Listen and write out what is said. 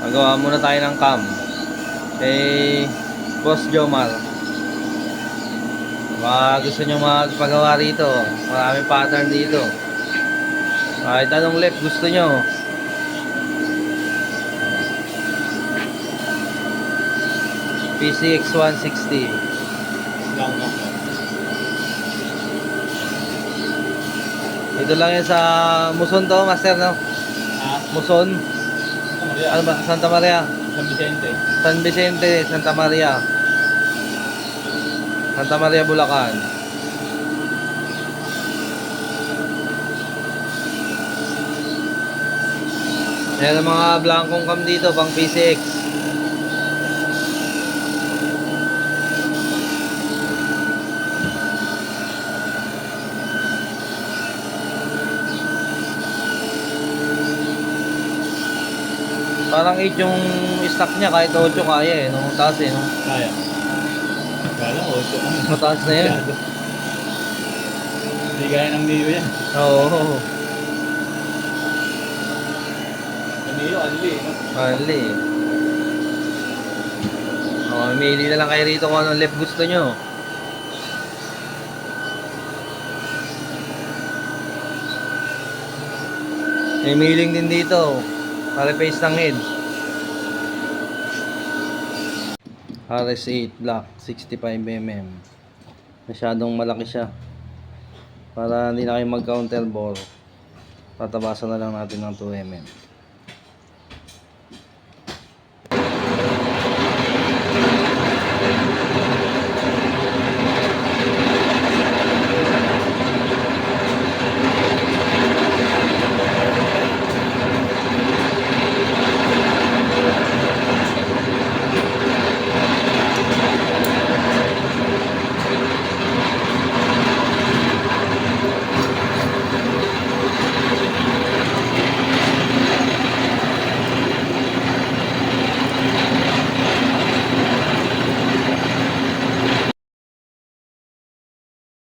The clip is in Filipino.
Magawa muna tayo ng cam. Kay Boss Jomar. Baka gusto nyo magpagawa rito. Marami pattern dito. Kahit anong left gusto nyo. PCX 160. Ito lang yan sa Muson to, master, no? Muson. Ano ba? Santa Maria. San Vicente. San Vicente, Santa Maria. Santa Maria, Bulacan. Yan ang mga blankong cam dito, pang PCX. Parang 8 yung stock niya, kahit 8 kaya eh, nung taas eh, no? Kaya. Kala ko, ito ang Mataas na yan. Hindi gaya ng Neo yan. Oo. Ang Neo, ali, no? Mali. Mamili na lang kayo rito kung anong left gusto nyo. May milling din dito. Pare-face ng head. RS8 black 65mm. Masyadong malaki siya. Para hindi na kayo mag counter bore, tatabasan na lang natin ng 2mm.